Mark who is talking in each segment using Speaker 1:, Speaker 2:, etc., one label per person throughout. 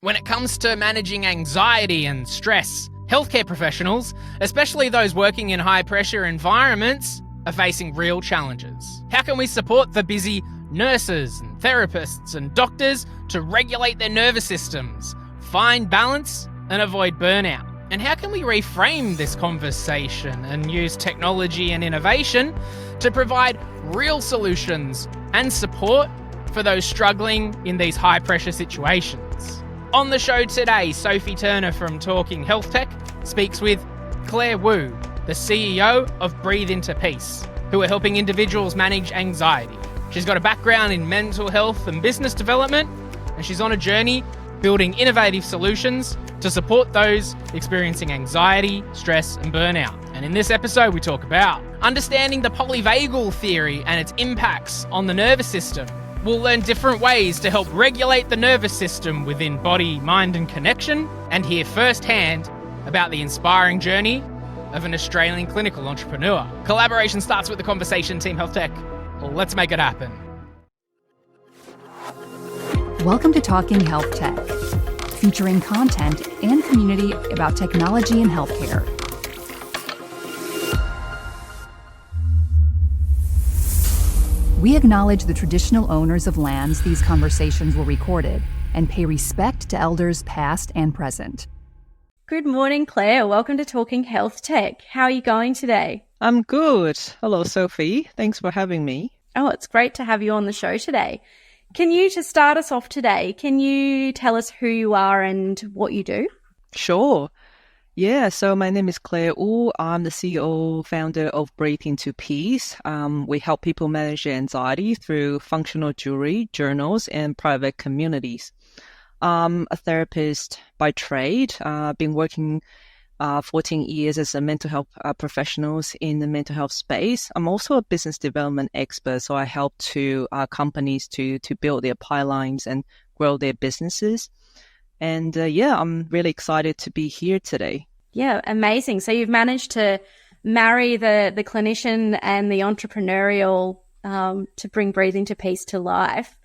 Speaker 1: When it comes to managing anxiety and stress, healthcare professionals, especially those working in high-pressure environments, are facing real challenges. How can we support the busy nurses and therapists and doctors to regulate their nervous systems, find balance and avoid burnout? And how can we reframe this conversation and use technology and innovation to provide real solutions and support for those struggling in these high-pressure situations? On the show today, Sophie Turner from Talking Health Tech speaks with Claire Wu, the CEO of Breathe Into Peace, who are helping individuals manage anxiety. She's got a background in mental health and business development, and she's on a journey building innovative solutions to support those experiencing anxiety, stress, and burnout. And in this episode, we talk about understanding the polyvagal theory and its impacts on the nervous system. We'll learn different ways to help regulate the nervous system within body, mind, and connection, and hear firsthand about the inspiring journey of an Australian clinical entrepreneur. Collaboration starts with the conversation, Team Health Tech. Let's make it happen.
Speaker 2: Welcome to Talking Health Tech, featuring content and community about technology and healthcare. We acknowledge the traditional owners of lands these conversations were recorded and pay respect to elders past and present.
Speaker 3: Good morning, Claire. Welcome to Talking Health Tech. How are you going today?
Speaker 4: I'm good. Hello, Sophie. Thanks for having me.
Speaker 3: Oh, it's great to have you on the show today. Can you just start us off today? Can you tell us who you are and what you do?
Speaker 4: Sure. Yeah, so my name is Claire Wu. I'm the CEO, founder of Breathe Into Peace. We help people manage their anxiety through functional jewelry, journals, and private communities. I'm a therapist by trade. I've been working 14 years as a mental health professional in the mental health space. I'm also a business development expert, so I help companies to build their pipelines and grow their businesses. And I'm really excited to be here today.
Speaker 3: Yeah, amazing. So you've managed to marry the clinician and the entrepreneurial to bring Breathe Into Peace to life.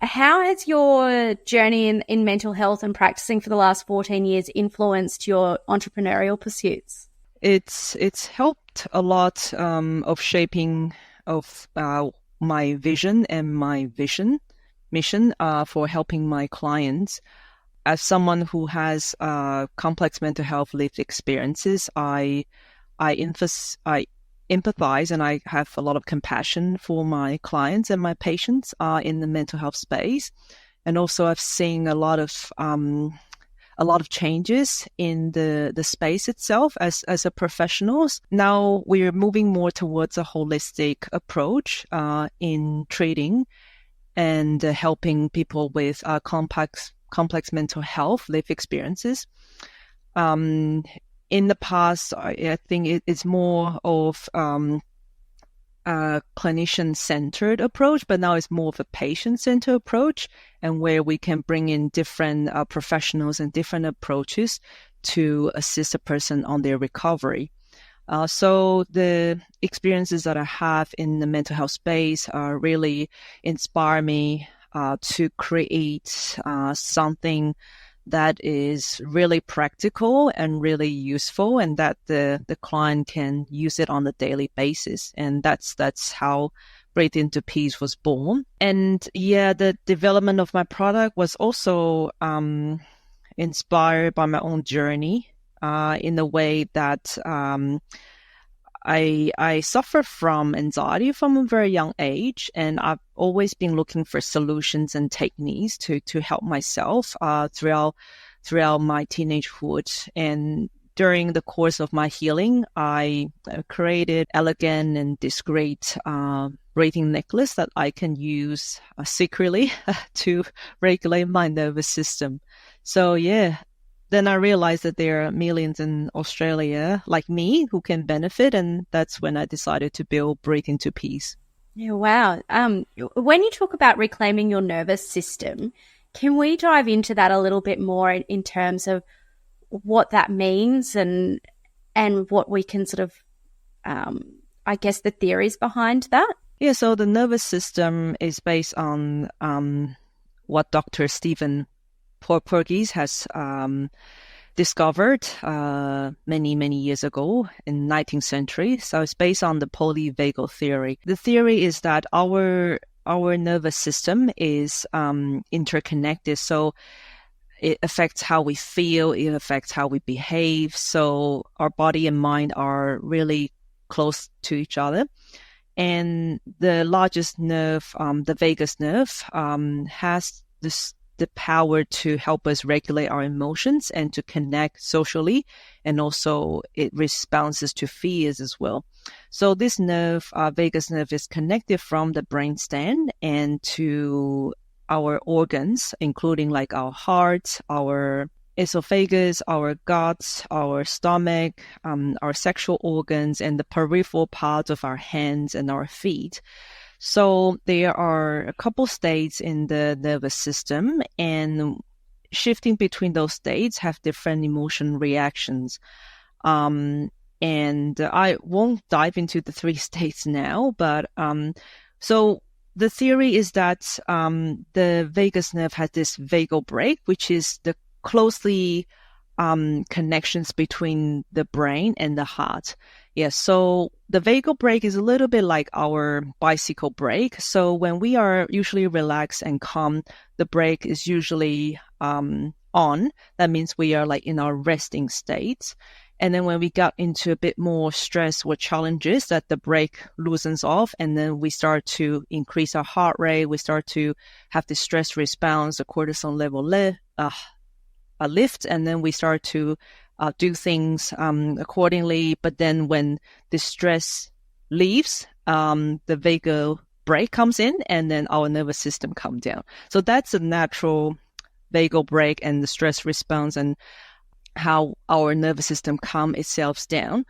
Speaker 3: How has your journey in mental health and practicing for the last 14 years influenced your entrepreneurial pursuits?
Speaker 4: It's helped a lot of shaping of my vision and my mission for helping my clients. As someone who has complex mental health lived experiences, I empathize and I have a lot of compassion for my clients and my patients in the mental health space. And also I've seen a lot of changes in the space itself as a professionals. Now we're moving more towards a holistic approach in treating and helping people with complex mental health life experiences. In the past, I think it's more of a clinician-centered approach, but now it's more of a patient-centered approach, and where we can bring in different professionals and different approaches to assist a person on their recovery. So the experiences that I have in the mental health space really inspire me to create something that is really practical and really useful, and that the client can use it on a daily basis. And that's how Breathe Into Peace was born. And the development of my product was also inspired by my own journey in the way that I suffer from anxiety from a very young age, and I've always been looking for solutions and techniques to help myself throughout my teenagehood. And during the course of my healing, I created elegant and discreet breathing necklace that I can use secretly to regulate my nervous system. So then I realized that there are millions in Australia like me who can benefit, and that's when I decided to build Breathe Into Peace.
Speaker 3: Yeah, wow. When you talk about reclaiming your nervous system, can we dive into that a little bit more in terms of what that means and what we can sort of, I guess, the theories behind that?
Speaker 4: Yeah, so the nervous system is based on what Dr. Stephen Portuguese has discovered many years ago in 19th century. So it's based on the polyvagal theory. The theory is that our nervous system is interconnected. So it affects how we feel, it affects how we behave. So our body and mind are really close to each other. And the largest nerve, the vagus nerve, has the power to help us regulate our emotions and to connect socially. And also it responds to fears as well. So this nerve, vagus nerve, is connected from the brainstem and to our organs, including like our heart, our esophagus, our guts, our stomach, our sexual organs, and the peripheral parts of our hands and our feet. So there are a couple states in the nervous system, and shifting between those states have different emotion reactions. And I won't dive into the 3 states now, but so the theory is that the vagus nerve has this vagal brake, which is the closely connections between the brain and the heart. Yeah, so the vagal brake is a little bit like our bicycle brake. So when we are usually relaxed and calm, the brake is usually on. That means we are like in our resting state. And then when we got into a bit more stress or challenges, that the brake loosens off, and then we start to increase our heart rate. We start to have the stress response, the cortisol level lift, and then we start to do things accordingly. But then when the stress leaves, the vagal brake comes in, and then our nervous system comes down. So that's a natural vagal brake and the stress response and how our nervous system calms itself down.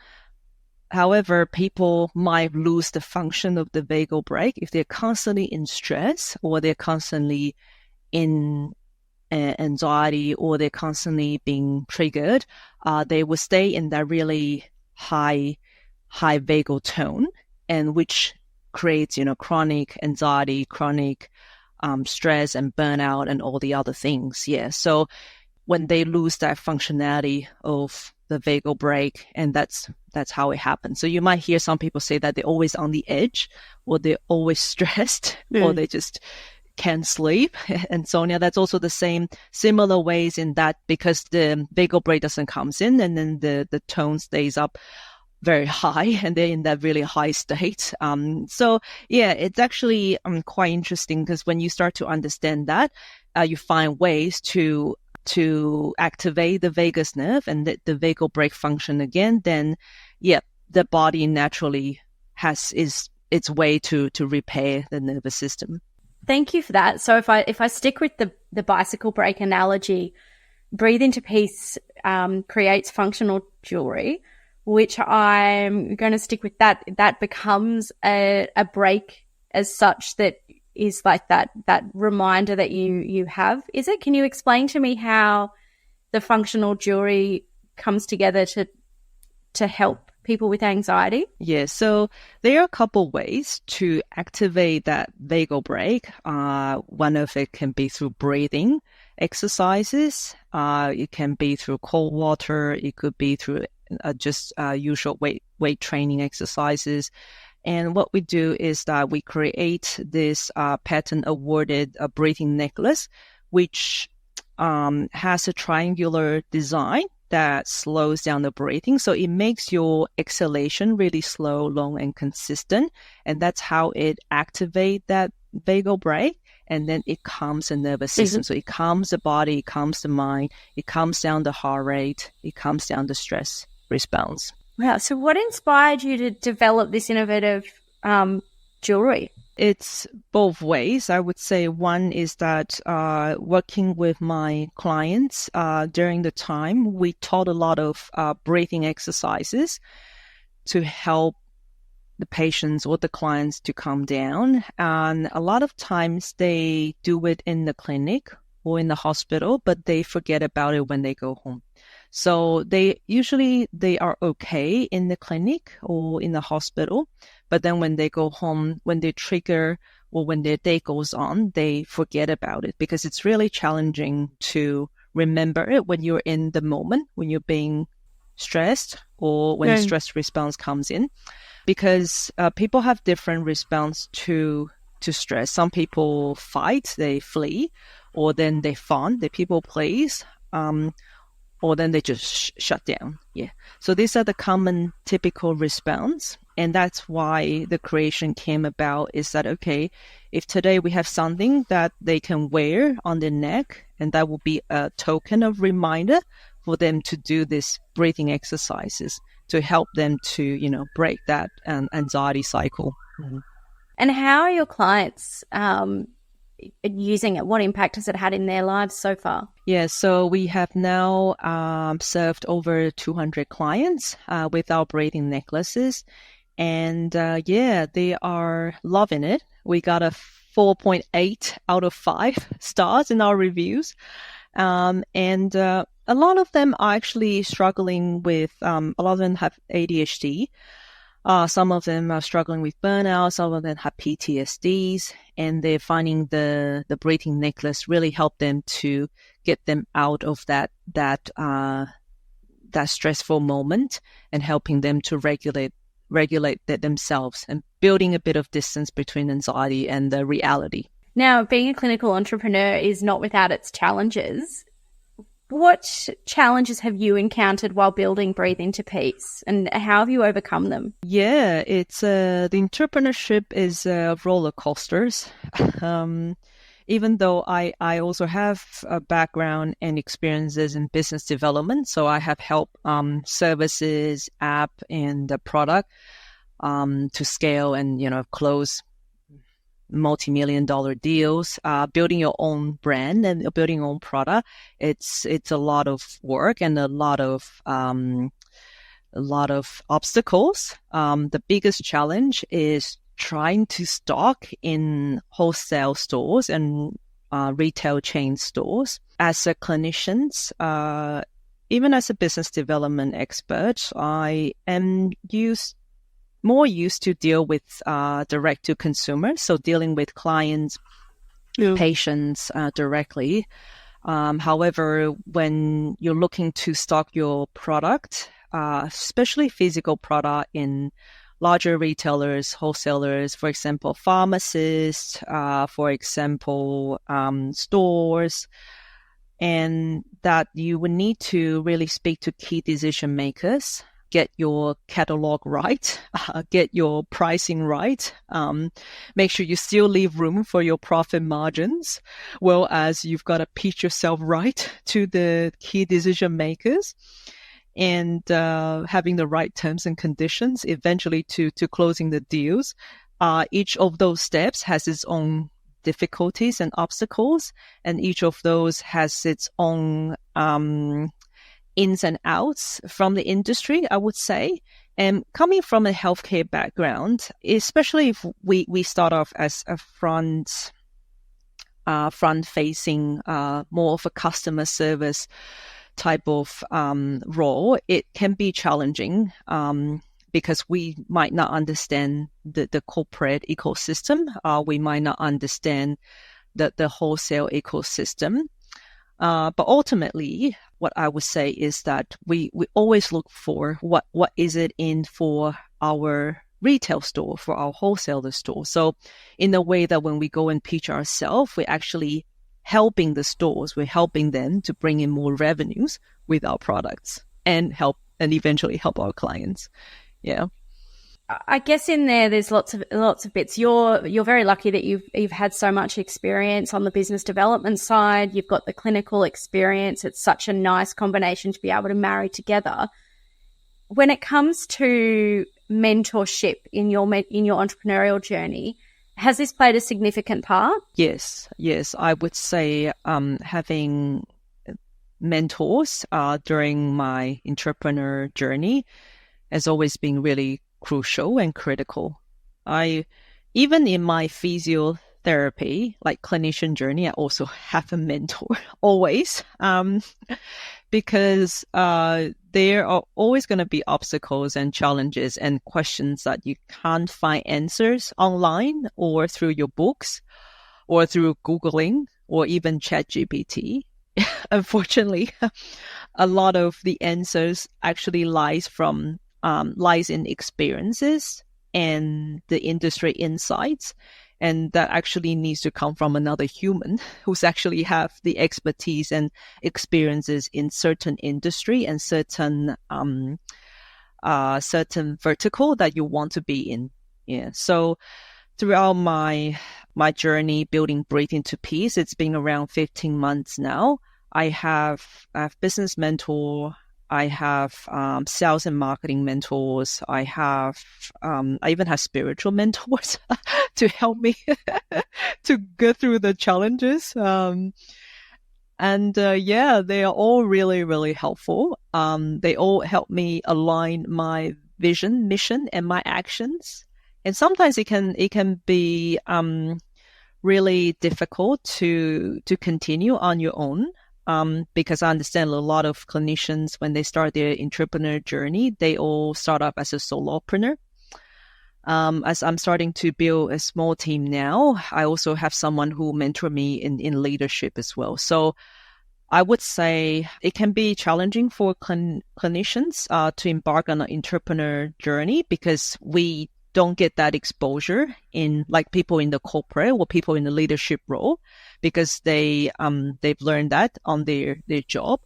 Speaker 4: However, people might lose the function of the vagal brake if they're constantly in stress, or they're constantly in anxiety, or they're constantly being triggered. They will stay in that really high vagal tone, and which creates, chronic anxiety, chronic stress and burnout and all the other things. Yeah. So when they lose that functionality of the vagal brake, and that's how it happens. So you might hear some people say that they're always on the edge, or they're always stressed, or they just can't sleep. And Sonia, that's also the similar ways in that, because the vagal brake doesn't come in, and then the tone stays up very high, and they're in that really high state. So yeah, it's actually quite interesting, because when you start to understand that, you find ways to activate the vagus nerve and the vagal brake function again, then yeah, the body naturally has its way to repair the nervous system.
Speaker 3: Thank you for that. So if I stick with the bicycle brake analogy, breathe into peace creates functional jewelry, which I'm going to stick with that. That becomes a brake as such, that is like that reminder that you have. Is it? Can you explain to me how the functional jewelry comes together to help people with anxiety?
Speaker 4: Yeah, so there are a couple ways to activate that vagal brake. One of it can be through breathing exercises. It can be through cold water. It could be through just usual weight training exercises. And what we do is that we create this patent-awarded breathing necklace, which has a triangular design that slows down the breathing. So it makes your exhalation really slow, long, and consistent. And that's how it activates that vagal brake. And then it calms the nervous system. So it calms the body, it calms the mind, it calms down the heart rate, it calms down the stress response.
Speaker 3: Wow. So what inspired you to develop this innovative jewelry?
Speaker 4: It's both ways. I would say one is that working with my clients during the time, we taught a lot of breathing exercises to help the patients or the clients to calm down. And a lot of times they do it in the clinic or in the hospital, but they forget about it when they go home. So they are okay in the clinic or in the hospital, but then when they go home, when they trigger or when their day goes on, they forget about it because it's really challenging to remember it when you're in the moment, when you're being stressed or when stress response comes in, because people have different response to stress. Some people fight, they flee, or then they fawn, they people please, or then they just shut down. Yeah. So these are the common typical response. And that's why the creation came about, is that, okay, if today we have something that they can wear on their neck, and that will be a token of reminder for them to do these breathing exercises to help them to, break that anxiety cycle. Mm-hmm.
Speaker 3: And how are your clients using it? What impact has it had in their lives so far?
Speaker 4: Yeah, so we have now served over 200 clients with our breathing necklaces. And they are loving it. We got a 4.8 out of 5 stars in our reviews. And a lot of them are actually struggling with, a lot of them have ADHD. Some of them are struggling with burnout. Some of them have PTSDs, and they're finding the breathing necklace really help them to get them out of that stressful moment and helping them to regulate themselves and building a bit of distance between anxiety and the reality.
Speaker 3: Now, being a clinical entrepreneur is not without its challenges. What challenges have you encountered while building Breathe into Peace, and how have you overcome them?
Speaker 4: Yeah, it's the entrepreneurship is roller coasters. Even though I also have a background and experiences in business development, so I have helped services, app, and the product to scale and close multi-million-dollar deals. Building your own brand and building your own product, it's a lot of work and a lot of obstacles. The biggest challenge is trying to stock in wholesale stores and retail chain stores. As a clinician, even as a business development expert, I am more used to deal with direct to consumer, so dealing with clients, patients directly. However, when you're looking to stock your product, especially physical product in larger retailers, wholesalers, for example, pharmacists, for example, stores, and that you would need to really speak to key decision makers, get your catalog right, get your pricing right, make sure you still leave room for your profit margins, well as you've got to pitch yourself right to the key decision makers, and having the right terms and conditions eventually to closing the deals. Each of those steps has its own difficulties and obstacles, and each of those has its own ins and outs from the industry, I would say. And coming from a healthcare background, especially if we start off as a front-facing, more of a customer service type of role, it can be challenging because we might not understand the corporate ecosystem. We might not understand the wholesale ecosystem. But ultimately, what I would say is that we always look for what is it in for our retail store, for our wholesaler store. So in a way that when we go and pitch ourselves, we're actually helping the stores, we're helping them to bring in more revenues with our products and eventually help our clients. Yeah.
Speaker 3: I guess in there's lots of bits. You're very lucky that you've had so much experience on the business development side. You've got the clinical experience. It's such a nice combination to be able to marry together. When it comes to mentorship in your entrepreneurial journey, has this played a significant part?
Speaker 4: Yes, I would say having mentors during my entrepreneur journey has always been really crucial and critical. Even in my physiotherapy, like clinician journey, I also have a mentor always, because there are always going to be obstacles and challenges and questions that you can't find answers online or through your books or through Googling or even ChatGPT. Unfortunately, a lot of the answers actually lies in experiences and the industry insights. And that actually needs to come from another human who's actually have the expertise and experiences in certain industry and certain vertical that you want to be in. Yeah. So throughout my journey building Breathing to Peace, it's been around 15 months now. I have business mentor. I have sales and marketing mentors. I even have spiritual mentors to help me to go through the challenges. They are all really, really helpful. They all help me align my vision, mission, and my actions. And sometimes it can be really difficult to continue on your own. Because I understand a lot of clinicians, when they start their entrepreneur journey, they all start up as a solopreneur. As I'm starting to build a small team now, I also have someone who mentor me in leadership as well. So I would say it can be challenging for clinicians to embark on an entrepreneur journey because we don't get that exposure in like people in the corporate or people in the leadership role because they've learned that on their job.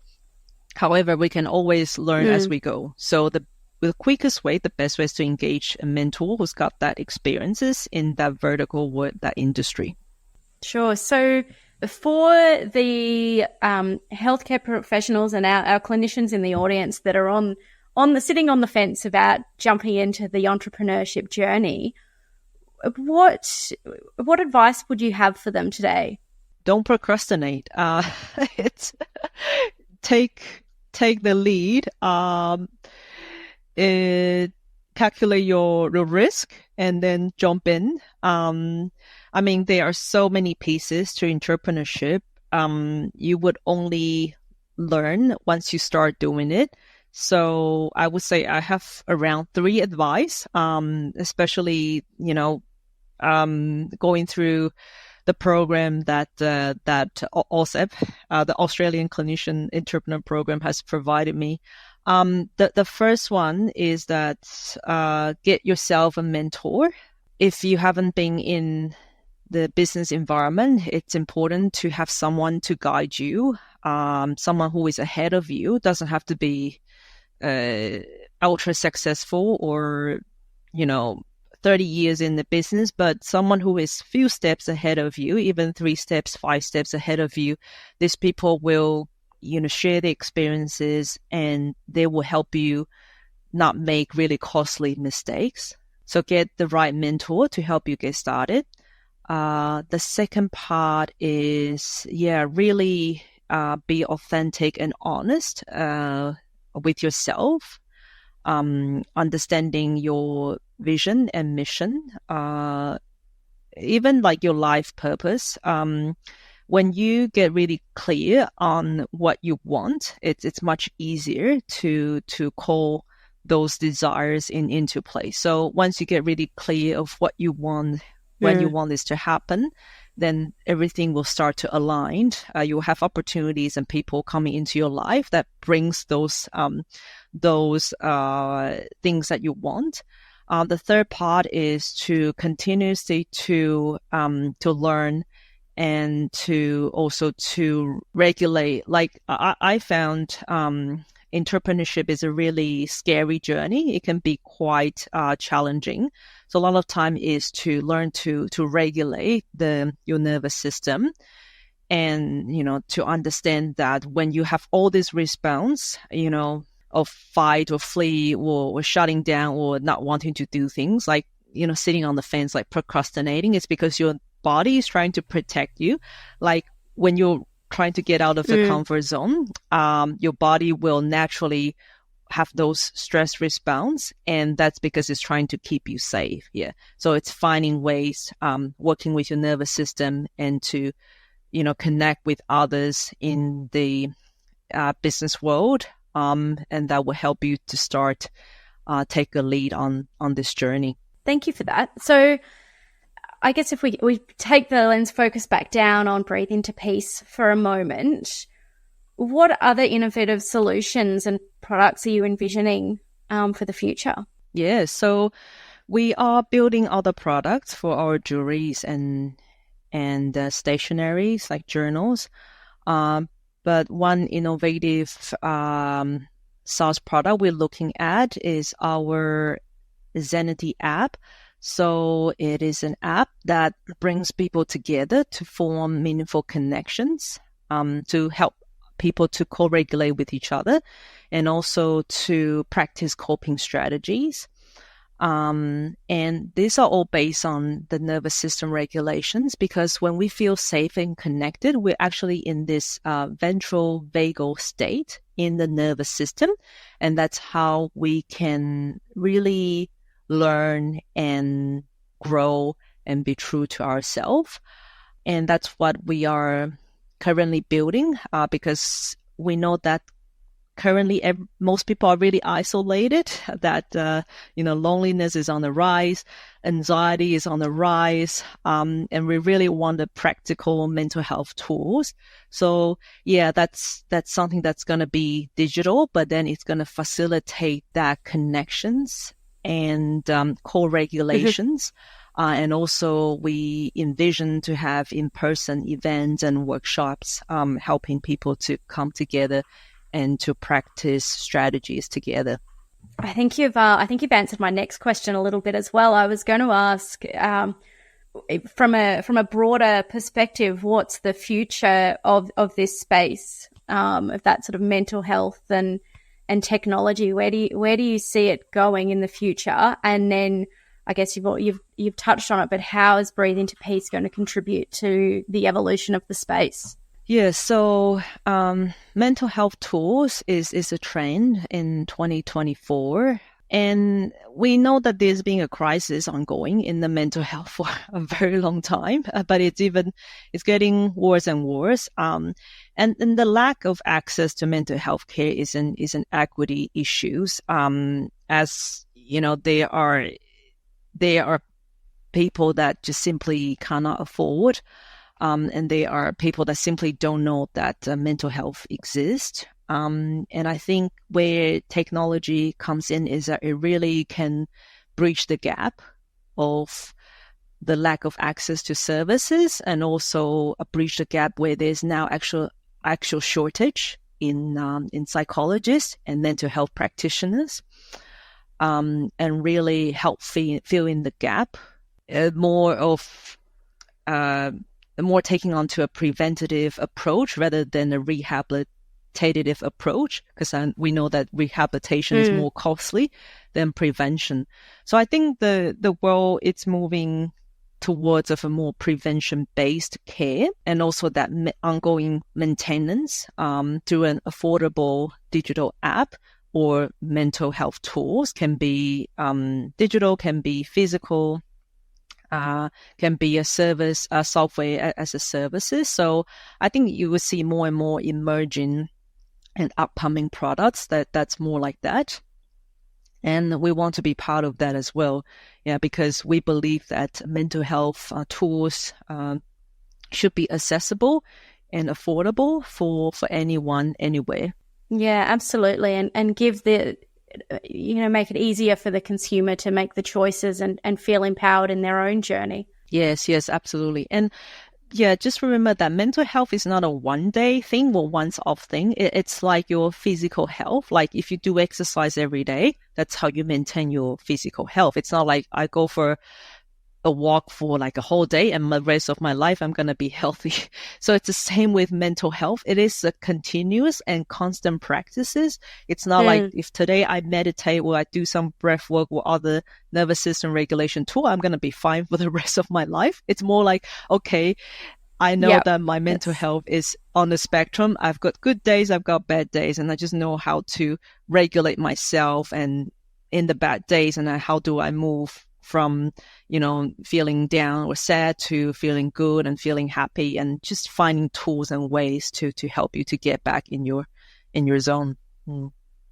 Speaker 4: However, we can always learn as we go. So the quickest way, the best way is to engage a mentor who's got that experiences in that vertical or that industry.
Speaker 3: Sure. So for the healthcare professionals and our clinicians in the audience that are sitting on the fence about jumping into the entrepreneurship journey, what advice would you have for them today?
Speaker 4: Don't procrastinate. It's take the lead. Calculate your risk and then jump in. I mean, there are so many pieces to entrepreneurship. You would only learn once you start doing it. So I would say I have around 3 advice, especially, going through the program that OSEP, the Australian Clinician Entrepreneur Program, has provided me. The first one is that get yourself a mentor. If you haven't been in the business environment, it's important to have someone to guide you, someone who is ahead of you. Doesn't have to be ultra successful or 30 years in the business, but someone who is few steps ahead of you, even 3 steps, 5 steps ahead of you. These people will share their experiences and they will help you not make really costly mistakes. So get the right mentor to help you get started. The second part is really be authentic and honest with yourself, understanding your vision and mission, even like your life purpose. When you get really clear on what you want, it's much easier to call those desires into place. So once you get really clear of what you want, when you want this to happen, then everything will start to align. You'll have opportunities and people coming into your life that brings those things that you want. The third part is to continuously to learn and to also to regulate. Like I found entrepreneurship is a really scary journey. It can be quite challenging. So a lot of time is to learn to regulate your nervous system, and to understand that when you have all this response, of fight or flee or shutting down or not wanting to do things, like sitting on the fence, like procrastinating, it's because your body is trying to protect you. Like when you're trying to get out of the comfort zone, your body will naturally have those stress response, and that's because it's trying to keep you safe. Yeah. So it's finding ways, working with your nervous system and to, connect with others in the business world, and that will help you to start take a lead on this journey.
Speaker 3: Thank you for that. So I guess if we take the lens focus back down on Breathe into Peace for a moment, what other innovative solutions and products are you envisioning for the future?
Speaker 4: Yeah, so we are building other products for our jewelries and stationaries like journals. But one innovative SaaS product we're looking at is our Zenity app. So it is an app that brings people together to form meaningful connections, to help people to co-regulate with each other, and also to practice coping strategies. And these are all based on the nervous system regulations, because when we feel safe and connected, we're actually in this ventral vagal state in the nervous system. And that's how we can really learn and grow and be true to ourselves. And that's what we are currently building, because we know that currently most people are really isolated, that loneliness is on the rise, anxiety is on the rise, and we really want the practical mental health tools. So yeah, that's something that's going to be digital, but then it's going to facilitate that connections and co-regulations. And also we envision to have in-person events and workshops, helping people to come together and to practice strategies together.
Speaker 3: I think you've answered my next question a little bit as well. I was going to ask, from a broader perspective, what's the future of this space, of that sort of mental health and technology? Where do you see it going in the future? And then I guess you've touched on it, but how is Breathe into Peace going to contribute to the evolution of the space?
Speaker 4: Yeah, so mental health tools is a trend in 2024. And we know that there's been a crisis ongoing in the mental health for a very long time, but it's getting worse and worse. And the lack of access to mental health care is an equity issues. As you know, there are people that just simply cannot afford. And there are people that simply don't know that mental health exists. And I think where technology comes in is that it really can bridge the gap of the lack of access to services, and also bridge the gap where there's now actual shortage in psychologists and mental health practitioners, and really help fill in the gap. More taking on to a preventative approach rather than a rehabilitative approach, because we know that rehabilitation is more costly than prevention. So I think the world it's moving towards of a more prevention-based care, and also that ongoing maintenance through an affordable digital app or mental health tools. Can be digital, can be physical, can be a service, software as a services. So I think you will see more and more emerging and upcoming products that's more like that. And we want to be part of that as well. Yeah, because we believe that mental health tools should be accessible and affordable for anyone, anywhere.
Speaker 3: Yeah, absolutely. And give make it easier for the consumer to make the choices and feel empowered in their own journey.
Speaker 4: Yes, absolutely. And yeah, just remember that mental health is not a one-day thing or once-off thing. It's like your physical health. Like if you do exercise every day, that's how you maintain your physical health. It's not like I go for a walk for like a whole day and the rest of my life I'm going to be healthy. So it's the same with mental health. It is a continuous and constant practices. It's not like if today I meditate or I do some breath work or other nervous system regulation tool, I'm going to be fine for the rest of my life. It's more like, okay, I know that my mental health is on the spectrum. I've got good days, I've got bad days, and I just know how to regulate myself and in the bad days, and how do I move from, feeling down or sad to feeling good and feeling happy, and just finding tools and ways to help you to get back in your in your zone.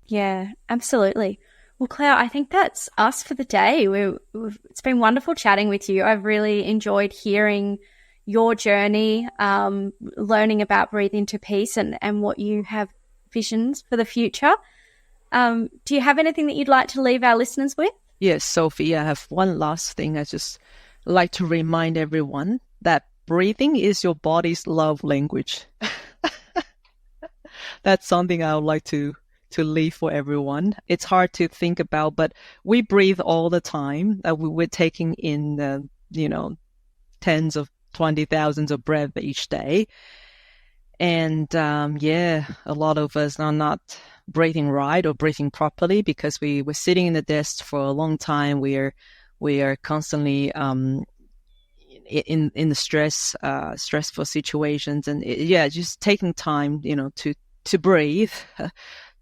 Speaker 3: Yeah, absolutely. Well, Claire, I think that's us for the day. It's been wonderful chatting with you. I've really enjoyed hearing your journey, learning about breathing to peace and what you have visions for the future. Do you have anything that you'd like to leave our listeners with?
Speaker 4: Yes, Sophie, I have one last thing. I just like to remind everyone that breathing is your body's love language. That's something I would like to leave for everyone. It's hard to think about, but we breathe all the time. We're taking in, tens of 20,000s of breath each day. And a lot of us are not breathing right or breathing properly because we were sitting in the desk for a long time. We are constantly in the stressful situations, and just taking time, to breathe.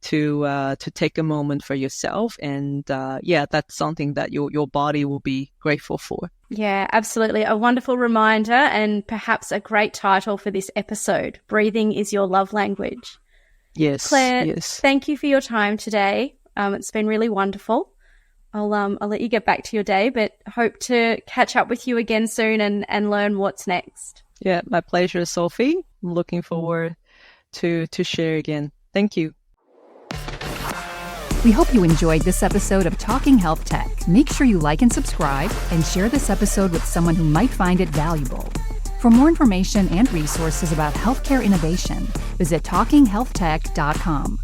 Speaker 4: To take a moment for yourself, and that's something that your body will be grateful for.
Speaker 3: Yeah, absolutely. A wonderful reminder, and perhaps a great title for this episode. Breathing is your love language.
Speaker 4: Yes,
Speaker 3: Claire,
Speaker 4: yes.
Speaker 3: Thank you for your time today. It's been really wonderful. I'll let you get back to your day, but hope to catch up with you again soon and learn what's next.
Speaker 4: Yeah, my pleasure, Sophie. I'm looking forward to share again. Thank you.
Speaker 2: We hope you enjoyed this episode of Talking Health Tech. Make sure you like and subscribe and share this episode with someone who might find it valuable. For more information and resources about healthcare innovation, visit talkinghealthtech.com.